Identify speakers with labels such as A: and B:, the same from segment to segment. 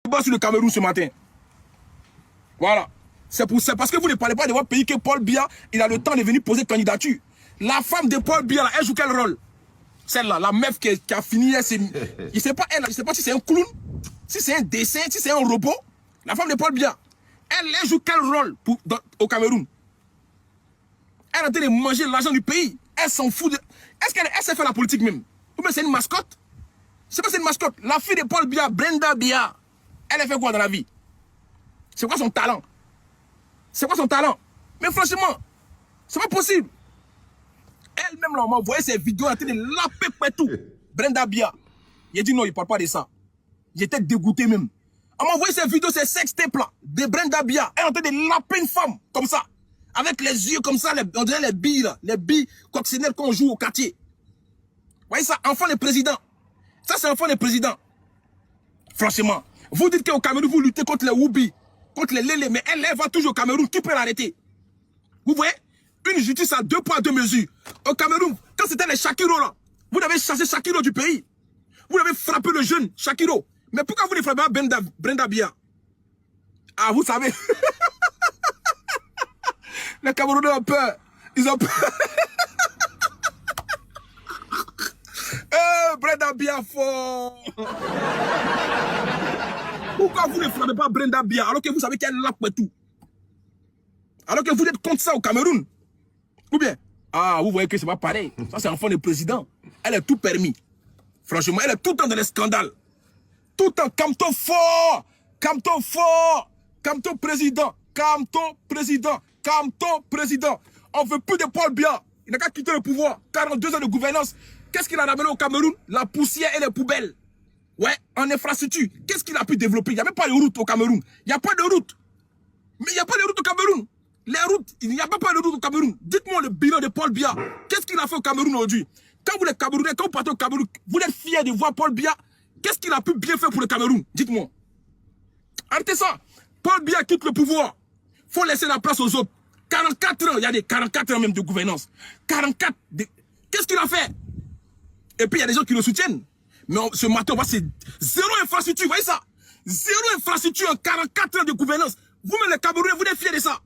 A: débat sur le Cameroun ce matin. Voilà. C'est parce que vous ne parlez pas de votre pays que Paul Biya, il a le temps de venir poser candidature. La femme de Paul Biya, là, elle joue quel rôle? Celle-là, la meuf qui a fini, je ne sais pas elle, je sais pas si c'est un clown, si c'est un dessin, si c'est un robot. La femme de Paul Biya, elle joue quel rôle au Cameroun? Elle est en train de manger l'argent du pays. Elle s'en fout de... Est-ce qu'elle sait faire la politique même? Ou bien c'est une mascotte? Je sais pas si c'est une mascotte. La fille de Paul Biya, Brenda Biya, elle a fait quoi dans la vie? C'est quoi son talent? C'est quoi son talent? Mais franchement, c'est pas possible. Elle-même, là, on m'a envoyé ses vidéos en train de laper partout. Brenda Biya. Il a dit non, il parle pas de ça. J'étais dégoûté même. On m'a envoyé ses vidéos, ses sextapes là, de Brenda Biya. Elle est en train de laper une femme, comme ça. Avec les yeux comme ça, on dirait les billes là. Les billes coccinelles qu'on joue au quartier. Vous voyez ça, enfant de président. Ça, c'est enfant de président. Franchement, vous dites qu'au Cameroun, vous luttez contre les Woubi, contre les Lélé, mais elle va toujours au Cameroun. Qui peut l'arrêter? Vous voyez? Une justice à 2 poids 2 mesures. Au Cameroun, quand c'était les Shakiro là, vous avez chassé Shakiro du pays. Vous avez frappé le jeune Shakiro. Mais pourquoi vous ne frappez pas Brenda Biya? Ah, vous savez. Les Camerounais ont peur. Ils ont peur. Brenda Biya fort. Pourquoi vous ne frappez pas Brenda Biya alors que vous savez qu'elle lappe tout? Alors que vous êtes contre ça au Cameroun? Ou bien? Ah, vous voyez que c'est pas pareil. Ça, c'est enfant de président. Elle est tout permis. Franchement, elle est tout le temps dans les scandales. Tout le temps, Camton fort. Camton fort. Camton président. Camton président. Camton président. On ne veut plus de Paul Biya. Il n'a qu'à quitter le pouvoir. 42 ans de gouvernance. Qu'est-ce qu'il a ramené au Cameroun? La poussière et les poubelles. Ouais, en infrastructure. Qu'est-ce qu'il a pu développer? Il n'y a même pas de route au Cameroun. Il n'y a pas de route. Mais il n'y a pas de route au Cameroun. Les routes, il n'y a même pas de route au Cameroun. Dites-moi le bilan de Paul Biya. Qu'est-ce qu'il a fait au Cameroun aujourd'hui? Quand vous les Camerounais, quand vous partez au Cameroun, vous êtes fiers de voir Paul Biya. Qu'est-ce qu'il a pu bien faire pour le Cameroun? Dites-moi. Arrêtez ça. Paul Biya quitte le pouvoir. Il faut laisser la place aux autres. 44 ans, il y a des 44 ans même de gouvernance. 44. Qu'est-ce qu'il a fait? Et puis il y a des gens qui le soutiennent. Mais ce matin, on voit c'est zéro infrastructure. Vous voyez ça? Zéro infrastructure en 44 ans de gouvernance. Vous-même les Camerounais, vous êtes fiers de ça.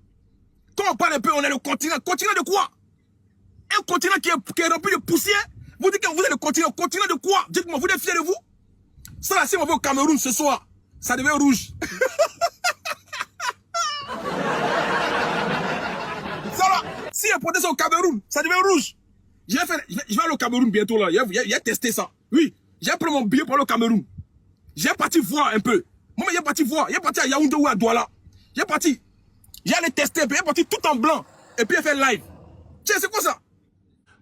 A: Quand on parle un peu, on est le continent. Continent de quoi? Un continent qui est rempli de poussière. Vous dites que vous êtes le continent. Continent de quoi? Dites-moi, vous êtes fiers de vous? Ça là, si on va au Cameroun ce soir, ça devient rouge. Ça là, si on portait ça au Cameroun, ça devient rouge. Je vais aller au Cameroun bientôt là. Je vais tester ça. Oui, j'ai pris mon billet pour aller au Cameroun. J'ai parti voir un peu. Moi, j'ai parti voir. J'ai parti à Yaoundé ou à Douala. J'ai parti. J'allais tester, puis j'ai parti tout en blanc. Et puis j'ai fait live. Tiens, c'est quoi ça?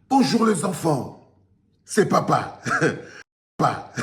B: Bonjour les enfants. C'est papa. Papa.